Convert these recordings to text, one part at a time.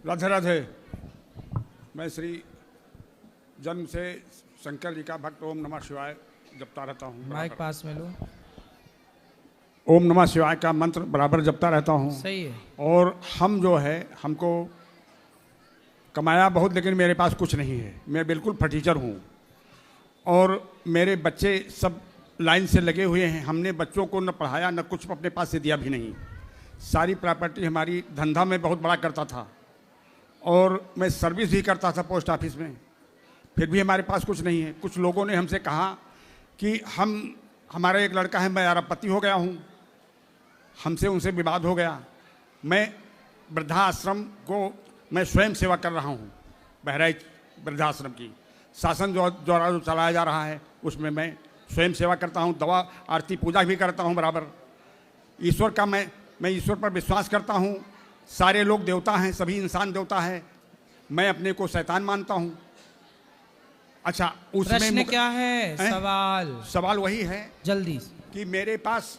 राधे राधे। मैं श्री जन्म से शंकर जी का भक्त ओम नमः शिवाय जपता रहता हूँ। माइक पास में लो। ओम नमः शिवाय का मंत्र बराबर जपता रहता हूँ। सही है। और हम जो है हमको कमाया बहुत, लेकिन मेरे पास कुछ नहीं है। मैं बिल्कुल फटीचर हूँ और मेरे बच्चे सब लाइन से लगे हुए हैं। हमने बच्चों को न पढ़ाया न कुछ अपने पास से दिया भी नहीं। सारी प्रॉपर्टी हमारी धंधा में बहुत बड़ा करता था और मैं सर्विस भी करता था पोस्ट ऑफिस में, फिर भी हमारे पास कुछ नहीं है। कुछ लोगों ने हमसे कहा कि हमारा एक लड़का है, मैं अरबपति हो गया हूँ, हमसे उनसे विवाद हो गया। मैं वृद्धाश्रम को मैं स्वयं सेवा कर रहा हूँ। बहराइच वृद्धाश्रम की शासन जो चलाया जा रहा है उसमें मैं स्वयं सेवा करता हूँ। दवा आरती पूजा भी करता हूँ बराबर। ईश्वर का मैं ईश्वर पर विश्वास करता हूँ। सारे लोग देवता हैं, सभी इंसान देवता है। मैं अपने को शैतान मानता हूँ। अच्छा, उसमें प्रश्न क्या है? सवाल वही है जल्दी कि मेरे पास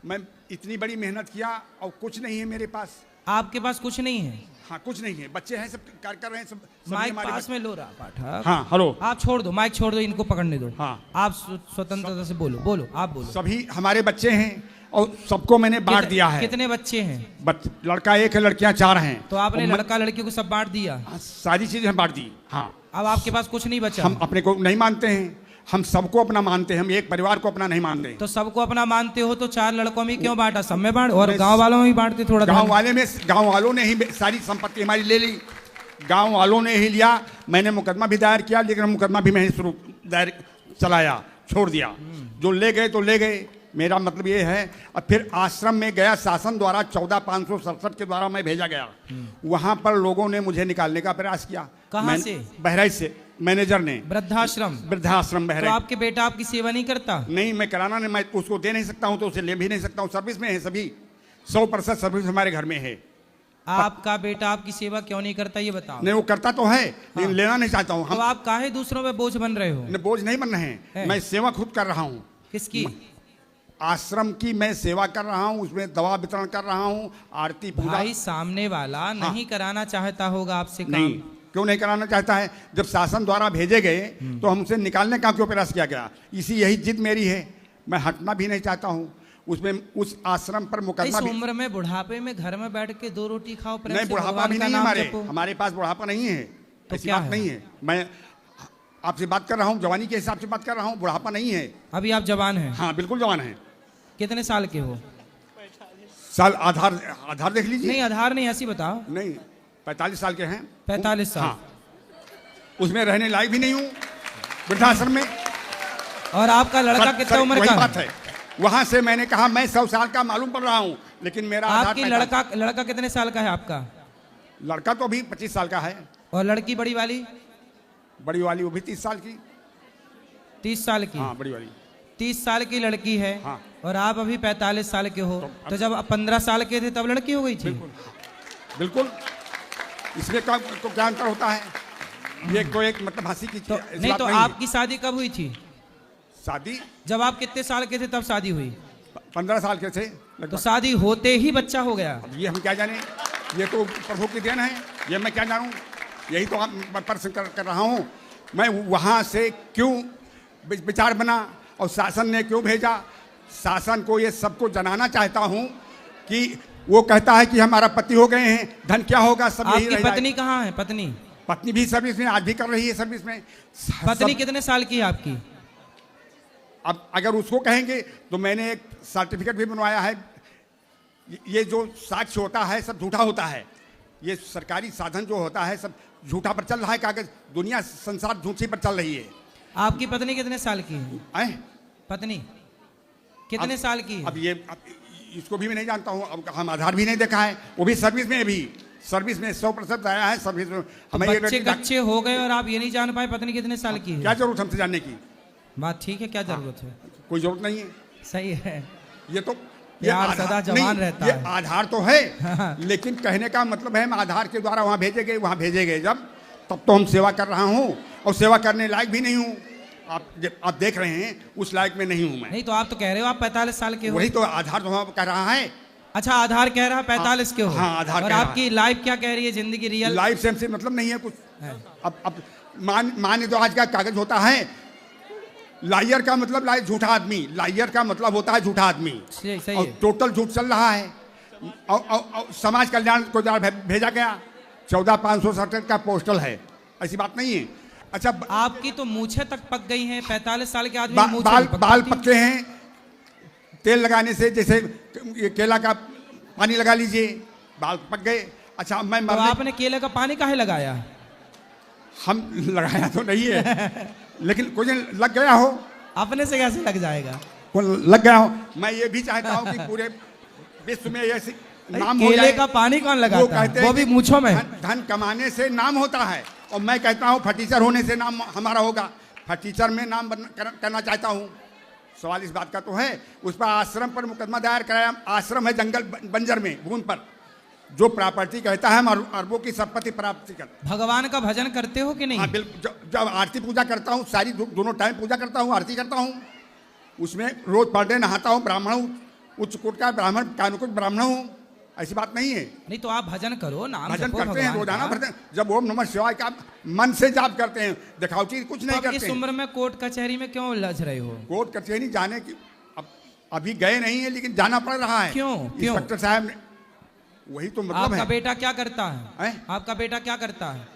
मैं इतनी बड़ी मेहनत किया और कुछ नहीं है मेरे पास। आपके पास कुछ नहीं है? हाँ, कुछ नहीं है। बच्चे हैं, सब कार्य कर रहे हैं, सब माइक पास में लो रहा पाठक। हाँ, हेलो। आप छोड़ दो, माइक छोड़ दो, इनको पकड़ने दो। हाँ, आप स्वतंत्रता से बोलो, आप बोलो। सभी हमारे बच्चे हैं और सबको मैंने बांट दिया है। कितने बच्चे हैं? लड़का एक है, लड़कियां 4 हैं। तो आपने लड़का लड़की को सब बांट दिया? सारी चीजें बांट दी। हाँ, अब आपके पास कुछ नहीं बचा? हम अपने को नहीं मानते हैं, हम सबको अपना मानते हैं। हम एक परिवार को अपना नहीं मानते। तो सबको अपना मानते हो तो 4 लड़कों में क्यों बांटा? सब में बांट, और गांव वालों में भी बांटते थोड़ा। गांव वालों ने ही सारी संपत्ति हमारी ले ली। गांव वालों ने ही लिया। मैंने मुकदमा भी दायर किया, लेकिन मुकदमा भी मैंने दायर चलाया, छोड़ दिया। जो ले गए तो ले गए। मेरा मतलब ये है। अब फिर आश्रम में गया, शासन द्वारा 14,567 के द्वारा मैं भेजा गया। वहां पर लोगों ने मुझे निकालने का प्रयास किया। कहां से? बहराइच से मैनेजर ने। वृद्धाश्रम बहराइच। तो आपके बेटा आपकी सेवा नहीं करता? नहीं, मैं कराना नहीं, मैं उसको दे नहीं सकता हूं, तो उसे ले भी नहीं सकता हूं। सर्विस में है सभी, 100% सर्विस हमारे घर में है। आपका बेटा आपकी सेवा क्यों नहीं करता ये बताओ। नहीं, वो करता तो है, लेकिन लेना नहीं चाहता हूँ। तो आप काहे दूसरों पे बोझ बन रहे हो? बोझ नहीं बन रहे हैं। मैं सेवा खुद कर रहा हूँ। किसकी? आश्रम की मैं सेवा कर रहा हूँ, उसमें दवा वितरण कर रहा हूँ, आरती पूजा। भाई, सामने वाला नहीं कराना चाहता होगा आपसे काम। नहीं, क्यों नहीं कराना चाहता है? जब शासन द्वारा भेजे गए तो हमसे निकालने का क्यों प्रयास किया गया? यही जिद मेरी है। मैं हटना भी नहीं चाहता हूँ। उसमें उस आश्रम पर मुकदमा। इस उम्र में बुढ़ापे में घर में बैठ के 2 रोटी खाओ? नहीं, बुढ़ापा भी नहीं है हमारे पास बुढ़ापा नहीं है। तो ऐसी बात नहीं है। मैं आपसे बात कर रहा हूँ, जवानी के हिसाब से बात कर रहा हूँ। बुढ़ापा नहीं है। अभी आप जवान हैं? हाँ, बिल्कुल जवान है। कितने साल के हो? साल आधार देख लीजिए। नहीं, आधार नहीं, ऐसी बताओ। नहीं, 45 साल के हैं। 45 साल? हाँ। उसमें रहने लायक भी नहीं हूँ वृद्धाश्रम में। और आपका लड़का कितने उम्र का बात है? वहां से मैंने कहा मैं 100 साल का मालूम पड़ रहा हूँ, लेकिन मेरा आपकी लड़का कितने साल का है आपका? लड़का तो अभी 25 साल का है। और लड़की बड़ी वाली वो भी 30 साल की। 30 साल की? हाँ, बड़ी वाली 30 साल की लड़की है। हाँ। और आप अभी 45 साल के हो। तो जब आप 15 साल के थे तब लड़की हो गई थी? बिल्कुल। इसमें क्या अंतर होता है? ये कोई एक मतलब हंसी की तो नहीं, तो आपकी शादी कब हुई थी? शादी जब आप कितने साल के थे तब शादी हुई? 15 साल के थे। तो शादी होते ही बच्चा हो गया? अब ये हम क्या जाने, ये तो प्रभु की देन है। ये मैं क्या जानूं? यही तो आप प्रश्न कर रहा हूं। मैं वहां से क्यों विचार बना और शासन ने क्यों भेजा? शासन को ये सबको जनाना चाहता हूं कि वो कहता है कि हमारा पति हो गए हैं, धन क्या होगा, सब यही आपकी पत्नी कहाँ है? पत्नी भी सर्विस में, आज भी कर रही है सर्विस में। पत्नी कितने साल की है आपकी? अब अगर उसको कहेंगे तो मैंने एक सर्टिफिकेट भी बनवाया है। ये जो साक्ष्य होता है सब झूठा होता है। ये सरकारी साधन जो होता है सब झूठा पर चल रहा है। कागज, दुनिया संसार झूठी पर चल रही है। आपकी पत्नी कितने साल की है? पत्नी कितने साल की है? अब इसको भी मैं नहीं जानता हूँ। अब हम आधार भी नहीं देखा है। वो भी सर्विस में, अभी सर्विस में 100% आया है सर्विस में। तो बच्चे कच्चे हो गए और आप ये नहीं जान पाए पत्नी कितने साल की है? क्या जरूरत हमसे जानने की? बात ठीक है, क्या जरूरत है? कोई जरूरत नहीं है। सही है। ये तो यार सदा जवान रहता है। आधार तो है, लेकिन कहने का मतलब है हम आधार के द्वारा वहां भेजे गए जब, तब तो हम सेवा कर रहा हूँ और सेवा करने लायक भी नहीं हूँ। आप देख रहे हैं उस लायक में नहीं हूँ मैं। नहीं, तो आप तो कह रहे हो आप 45 साल के हो। वही तो आधार तो कह रहा है। अच्छा, आधार कह रहा 45 के हो। हाँ, आधार और कह रहा आपकी लाइफ क्या कह रही है, जिंदगी रियल? लाइफ से हमसे मतलब नहीं है कुछ। है। अब मान तो आज का कागज होता है, लायर का मतलब झूठा आदमी, लायर का मतलब होता है झूठा आदमी। सही और है। टोटल झूठ चल रहा है। और समाज कल्याण को भेजा गया 14,567 का पोस्टल है, ऐसी बात नहीं है। अच्छा, आपकी तो मूछें तक पक गई हैं, 45 साल के आदमी बाल पकते हैं तेल लगाने से, जैसे केला का पानी लगा लीजिए, बाल पक गए। अच्छा, मैं तो आपने केले का पानी काहे लगाया? हम लगाया तो नहीं है लेकिन कुछ लग गया हो। अपने से कैसे लग जाएगा? लग गया हो। मैं ये भी चाहता हूँ कि पूरे विश्व में ऐसे नाम हो जाए। केले का पानी कौन लगाता है? वो भी मूंछों में। धन कमाने से नाम होता है, और मैं कहता हूँ फटीचर होने से नाम हमारा होगा। फटीचर में नाम करना चाहता हूँ। सवाल इस बात का तो है। उस पर आश्रम पर मुकदमा दायर कराया। आश्रम है जंगल बंजर में, भून पर, जो प्रॉपर्टी कहता है हम अरबों की संपत्ति प्राप्ति कर। भगवान का भजन करते हो कि नहीं? हाँ बिल्कुल। जब आरती पूजा करता हूँ, सारी दोनों टाइम पूजा करता हूँ, आरती करता हूँ, उसमें रोज पर डे नहाता हूँ। ब्राह्मण हूँ, उच्च कोट का ब्राह्मण, कानुकुट ब्राह्मण हूँ, ऐसी बात नहीं है। नहीं तो आप भजन करो, नाम भजन जपो करते हैं, भगवान रोजाना का। भजन। जब ओम नमः शिवाय का मन से जाप करते हैं, दिखावटी कुछ नहीं तो करते इस हैं। उम्र में कोर्ट कचहरी में क्यों उलझ रहे हो? कोर्ट कचहरी जाने की अभी गए नहीं है, लेकिन जाना पड़ रहा है। क्यों? इंस्पेक्टर साहब ने, वही तो मतलब आपका है। बेटा क्या करता है? हैं? आपका बेटा क्या करता है?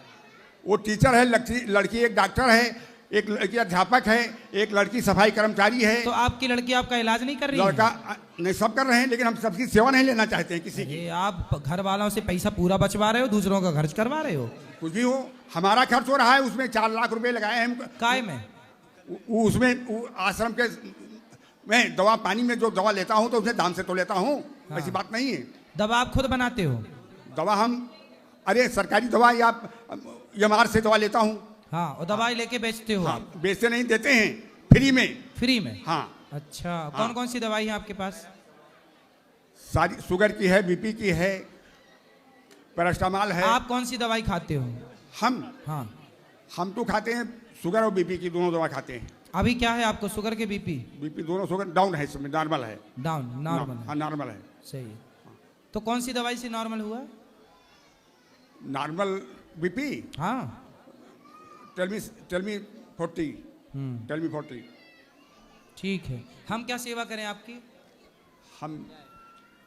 वो टीचर है, लड़की एक डॉक्टर है, एक लड़की अध्यापक है, एक लड़की सफाई कर्मचारी है। तो आपकी लड़की आपका इलाज नहीं कर रही है? लड़का नहीं, सब कर रहे हैं, लेकिन हम सबकी सेवा नहीं लेना चाहते हैं किसी की। ये आप घर वालों से पैसा पूरा बचवा रहे हो, दूसरों का खर्च करवा रहे हो। कुछ भी हो, हमारा खर्च हो रहा है, उसमें 4 लाख रुपए लगाए हैं हम। काय में? उसमें आश्रम के मैं दवा पानी में जो दवा लेता हूँ तो उसमें दाम से तो लेता हूँ। हाँ। ऐसी बात नहीं है। दवा आप खुद बनाते हो? दवा हम, अरे सरकारी दवा या एमआर से दवा लेता हूँ। हाँ, और दवाई लेके बेचते हो? हाँ, बेचते नहीं, देते हैं फ्री में। फ्री में? हाँ। अच्छा, कौन कौन सी दवाई है आपके पास? सारी, शुगर की है, बीपी की है, पैरास्टामॉल है। आप कौन सी दवाई खाते हो? हम हाँ, तो खाते हैं शुगर और बीपी की, दोनों दवा खाते हैं। अभी क्या है आपको, शुगर के बीपी? बीपी दोनों शुगर डाउन है, इसमें नॉर्मल है। डाउन, नॉर्मल है। हाँ, नॉर्मल है। सही है। तो कौन सी दवाई से नॉर्मल हुआ? Normal BP? हाँ। Tell me 40। Tell me 40। ठीक है, हम क्या सेवा करें आपकी? हम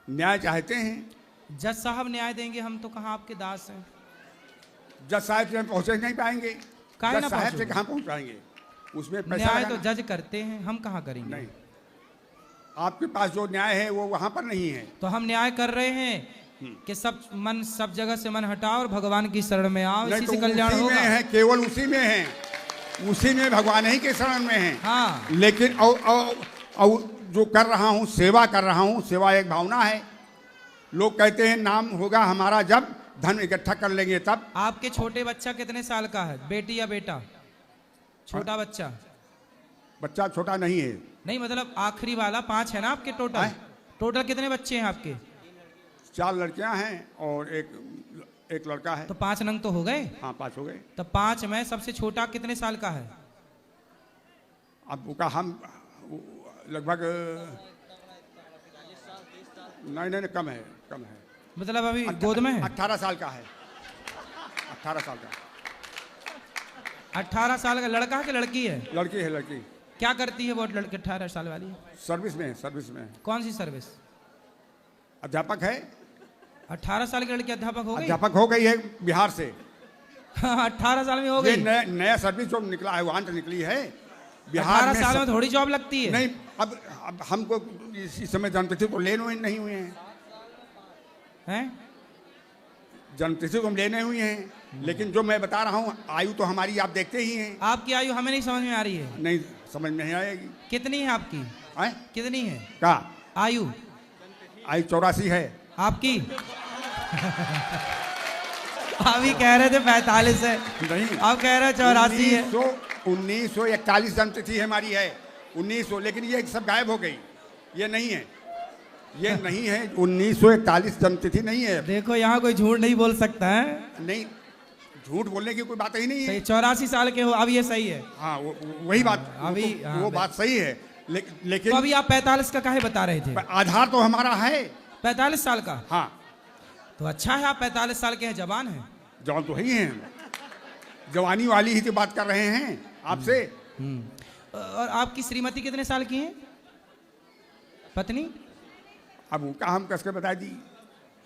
न्याय चाहते हैं। जज साहब न्याय देंगे, हम तो कहाँ आपके दास हैं। जज साहब से हम पहुंचे नहीं पाएंगे। काहे ना जज साहब से पहुंचोगे? कहाँ पहुंच पाएंगे, उसमें पैसा न्याय तो लगाना। जज करते हैं, हम कहाँ करेंगे? नहीं, आपके पास जो न्याय है वो वहां पर नहीं है। तो हम न्याय कर रहे हैं कि सब जगह से मन हटाओ और भगवान की शरण में आओ, इसी नहीं, से तो कल्याण उसी होगा। में है, केवल उसी में है, उसी में भगवान ही के शरण में है। हाँ। लेकिन और जो कर रहा हूँ, सेवा कर रहा हूँ, सेवा एक भावना है। लोग कहते हैं नाम होगा हमारा जब धन इकट्ठा कर लेंगे तब। आपके छोटे बच्चा कितने साल का है, बेटी या बेटा? छोटा बच्चा? बच्चा छोटा नहीं है। नहीं मतलब आखिरी वाला, 5 है ना आपके टोटल? हैं? टोटल कितने बच्चे हैं आपके? 4 लड़कियां हैं और एक लड़का है। तो 5 नंग तो हो गए। हाँ, 5 हो गए। तो 5 में सबसे छोटा कितने साल का है? अब उसका हम लगभग नहीं, कम है। मतलब अभी गोद में है? 18 साल का है। 18 साल का। 18 साल का लड़का है कि लड़की है? लड़की है, लड़की। क्या करती है वो लड़की 18 साल वाली? सर्विस में है। कौन सी सर्विस? अध्यापक है। 18 साल की लड़की अध्यापक हो गई? अध्यापक हो गई है बिहार से। 18 साल में हो ये गई? नया सर्विस जो निकला है, वहां से निकली है। बिहार 18 साल में थोड़ी जॉब लगती है। नहीं, अब हमको इस समय जन्मतिथि तो लेने नहीं हुए हैं। जन्मतिथि तो हम लेने हुए हैं, लेकिन जो मैं बता रहा हूँ आयु तो हमारी आप देखते ही हैं। आपकी आयु हमें नहीं समझ में आ रही है। नहीं समझ में नहीं आएगी। कितनी है आपकी? कितनी है का आयु? आयु 84 है। आपकी? अभी कह रहे थे 45 है, नहीं, आप कह रहे हैं 84 है। 1941 जन्मतिथि हमारी है। 1900, लेकिन ये सब गायब हो गई। ये नहीं है, ये नहीं है। 1941 जन्मतिथि नहीं है। देखो यहाँ कोई झूठ नहीं बोल सकता है। नहीं, झूठ बोलने की कोई बात ही नहीं है। 84 साल के हो, अब ये सही है। हाँ, वही बात। अभी वो बात सही है, लेकिन तो अभी आप 45 का काहे बता रहे थे? आधार तो हमारा है। 45 साल का? हाँ। तो अच्छा है, आप 45 साल के हैं, जवान हैं। जवान तो ही हैं, जवानी वाली ही तो बात कर रहे हैं आपसे। और आपकी श्रीमती कितने साल की हैं, पत्नी? अब उनका हम कसके बता दी।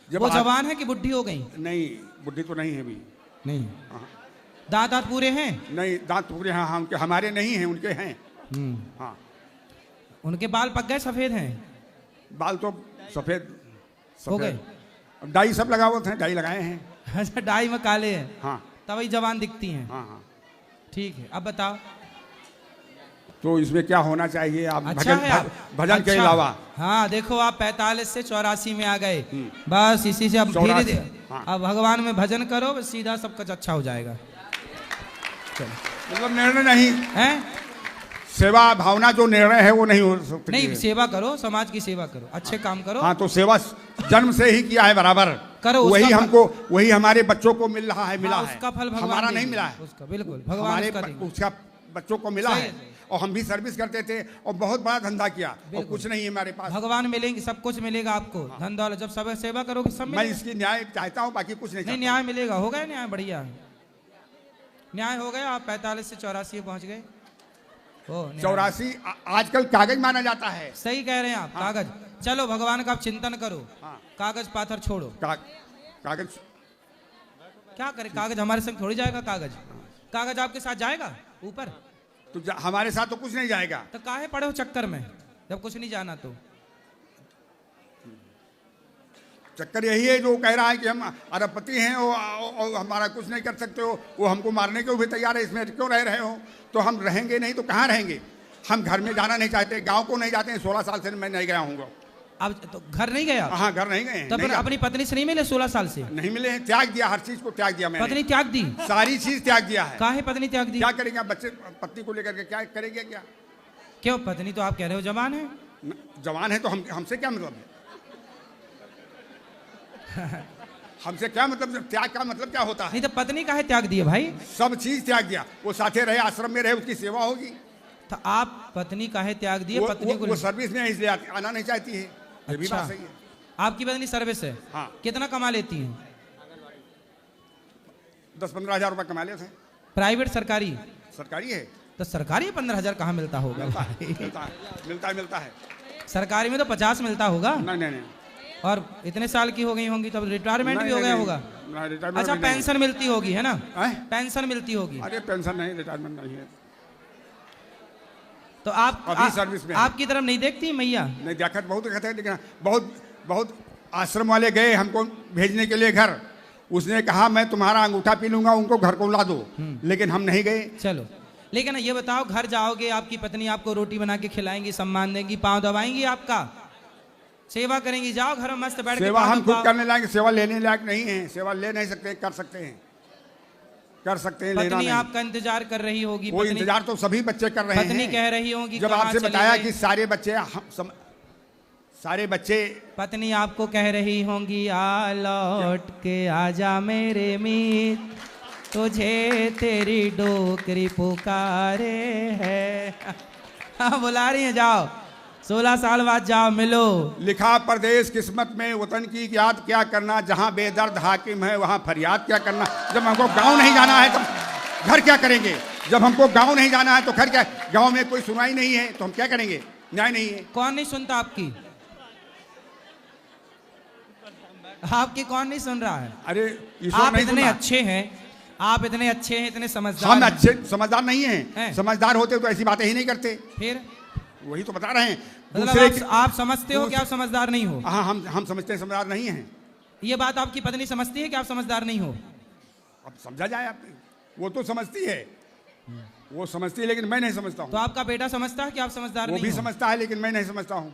वो जवान है कि बुढ़ी हो गई? नहीं, बुढ़ी तो नहीं है अभी। नहीं। हाँ। दांत पूरे हैं? नहीं, दांत पूरे हैं। हाँ, उनके, हमारे नहीं हैं, उनके हैं। हाँ। उनके बाल पक गए, सफेद हैं? बाल तो सफेद हो गए। डाई सब लगा हुआ था, डाई लगाए हैं। अच्छा, डाई में काले हैं। हाँ। तभी जवान दिखती हैं। हाँ हाँ। ठीक है, अब बताओ। तो इसमें क्या होना चाहिए? आप अच्छा है, भजन के अलावा। हाँ, देखो आप 45 से 84 में आ गए, बस इसी से अब धीरे धीरे अब भगवान में भजन करो, बस सीधा सब कुछ अच्छा हो जाएगा। मतलब निर्णय नहीं है, सेवा भावना जो निर्णय है वो नहीं हो सकती। नहीं, सेवा करो, समाज की सेवा करो, अच्छे काम करो। हाँ, तो सेवा जन्म से ही किया है बराबर करो, वही हमको, वही हमारे बच्चों को मिल रहा है, मिला है। उसका फल भगवान हमारा नहीं मिला है उसका, बिल्कुल भगवान उसका बच्चों को मिला है। और हम भी सर्विस करते थे और बहुत बड़ा धंधा किया और कुछ नहीं है हमारे पास। भगवान मिलेंगे, सब कुछ मिलेगा आपको। धंधा जब सब सेवा करोगे सब मैं इसकी न्याय चाहता हूँ, बाकी कुछ नहीं। न्याय मिलेगा, हो गया न्याय, बढ़िया न्याय हो गया। आप 45 से 84 पहुंच गए। 84 आजकल कागज माना जाता है। सही कह रहे हैं आप। कागज, चलो भगवान का आप चिंतन करो। कागज पाथर छोड़ो। कागज क्या करे, कागज हमारे संग थोड़ी जाएगा। कागज आपके साथ जाएगा ऊपर? तो हमारे साथ तो कुछ नहीं जाएगा। तो काहे पड़े हो चक्कर में, जब कुछ नहीं जाना? तो चक्कर यही है जो कह रहा है कि हम अरबपति हैं और हमारा कुछ नहीं कर सकते हो, वो हमको मारने को भी तैयार है। इसमें क्यों रह रहे हो? तो हम रहेंगे नहीं तो कहाँ रहेंगे? हम घर में जाना नहीं चाहते, गांव को नहीं जाते हैं। 16 साल से मैं नहीं गया हूँ। अब तो घर नहीं गया? हाँ, घर नहीं गए। तब अपनी पत्नी से नहीं मिले 16 साल से? नहीं मिले हैं, त्याग दिया, हर चीज को त्याग दिया मैंने। पत्नी त्याग दी? सारी चीज त्याग दिया है। काहे पत्नी त्याग दी? क्या करेंगे बच्चे, पत्नी को लेकर के क्या करेंगे? क्या क्यों, पत्नी तो आप कह रहे हो जवान है। जवान है तो हमसे क्या मतलब है? हमसे क्या मतलब? त्याग का मतलब क्या होता है? नहीं तो पत्नी काहे त्याग दिए भाई? सब चीज त्याग दिया। वो साथे रहे, आश्रम में रहे, उसकी सेवा होगी। तो आप पत्नी काहे त्याग दिए? पत्नी को वो सर्विस में इसलिए आना नहीं चाहती है। ये भी बात सही है। आपकी पत्नी सर्विस है? हाँ। कितना कमा लेती हैं? 10-15 हजार रुपए कमा लेते हैं। प्राइवेट सरकारी? सरकारी है। तो सरकारी 15,000 कहाँ मिलता होगा? मिलता है। सरकारी में तो 50 मिलता होगा। नहीं। और इतने साल की हो गई होंगी तब रिटायरमेंट भी हो गया होगा। अच्छा, पेंशन मिलती होगी, है ना? पेंशन मिलती होगी। अरे पेंशन नहीं, रिटायरमेंट नहीं है। तो आप अभी सर्विस में आपकी तरफ नहीं देखती मैया? नहीं, देखा बहुत देखते हैं, लेकिन बहुत आश्रम वाले गए हमको भेजने के लिए घर। उसने कहा मैं तुम्हारा अंगूठा पी लूंगा, उनको घर को ला दो। लेकिन हम नहीं गए। चलो, लेकिन ये बताओ, घर जाओगे, आपकी पत्नी आपको रोटी बना के खिलाएंगी, सम्मान देंगी, पाँव दबाएंगी, आपका सेवा करेंगी। जाओ घर में मस्त बैठ के। सेवा हम खुद करने लायक, सेवा लेने लायक नहीं है। सेवा ले नहीं सकते, कर सकते हैं। पत्नी आपका इंतजार कर रही होगी। वो इंतजार तो सभी बच्चे कर रहे हैं। पत्नी कह रही होगी, जब आपसे बताया कि सारे बच्चे, पत्नी आपको कह रही होंगी, आ लौट के आजा मेरे मीत, तुझे तेरी डोकरी पुकारे है। बुला रही है, जाओ 16 साल बाद जाओ, मिलो। लिखा परदेश किस्मत में, वतन की याद क्या करना, जहां बेदर्द हाकिम है वहां फरियाद क्या करना। जब हमको गांव नहीं जाना है तो घर क्या करेंगे? जब हमको गांव नहीं जाना है तो घर क्या? गांव में कोई सुनवाई नहीं है तो हम क्या करेंगे? न्याय नहीं है। कौन नहीं सुनता आपकी? आपकी कौन नहीं सुन रहा है? अरे आप इतने अच्छे हैं, आप इतने अच्छे हैं, इतने समझदार। हम अच्छे समझदार नहीं हैं। समझदार होते तो ऐसी बातें ही नहीं करते। फिर वही तो बता रहे हैं। मतलब आप समझते हो कि आप समझदार नहीं हो? हाँ, हम समझते हैं समझदार नहीं हैं। ये बात आपकी पत्नी समझती है कि आप समझदार नहीं हो? अब समझा जाए आपने। वो तो समझती है, वो समझती है, लेकिन मैं नहीं समझता हूँ। तो आपका बेटा समझता है कि आप समझदार नहीं हो? वो भी समझता है, लेकिन मैं नहीं समझता हूँ।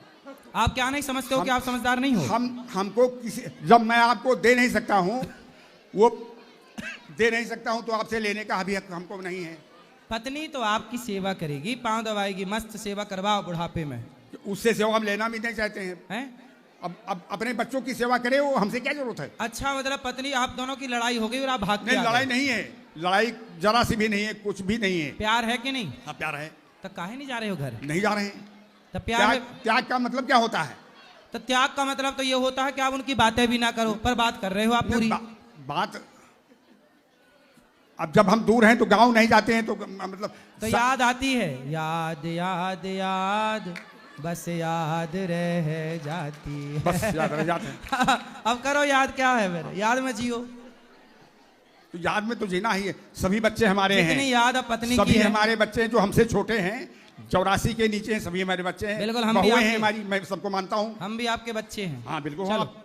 आप क्या नहीं समझते हो कि आप समझदार नहीं हो? हमको किसी, जब मैं आपको दे नहीं सकता हूँ, वो दे नहीं सकता हूँ, तो आपसे लेने का अभी हक हमको नहीं है। पत्नी तो आपकी सेवा करेगी, पाँव दबाएगी, मस्त सेवा करवाओ बुढ़ापे में। उससे सेवा हम लेना भी नहीं चाहते हैं। अब अपने बच्चों की सेवा करे, वो हमसे क्या जरूरत है? अच्छा, मतलब पत्नी आप दोनों की लड़ाई हो गई और आप भाग के? नहीं, लड़ाई नहीं है, लड़ाई जरा सी भी नहीं है, कुछ भी नहीं है। प्यार है कि नहीं? हाँ, प्यार है। तो काहे नहीं जा रहे हो घर? नहीं जा रहे हैं। तो त्याग का मतलब क्या होता है? तो त्याग का मतलब तो ये होता है कि आप उनकी बातें भी ना करो, पर बात कर रहे हो आप पूरी। बात अब जब हम दूर हैं तो गांव नहीं जाते हैं तो मतलब तो याद आती है, याद याद याद बस याद रह जाती है, बस याद रह जाते हैं। अब करो याद, क्या है मेरे याद में जियो। तो याद में तो जीना ही है। सभी बच्चे हमारे हैं, याद अब पत्नी सभी की है। हमारे बच्चे हैं जो हमसे छोटे हैं, 84 के नीचे हैं, सभी हमारे बच्चे हैं। बिल्कुल हम बहुएं हैं हमारी, मैं सबको मानता हूँ। हम भी आपके बच्चे हैं। हाँ बिल्कुल।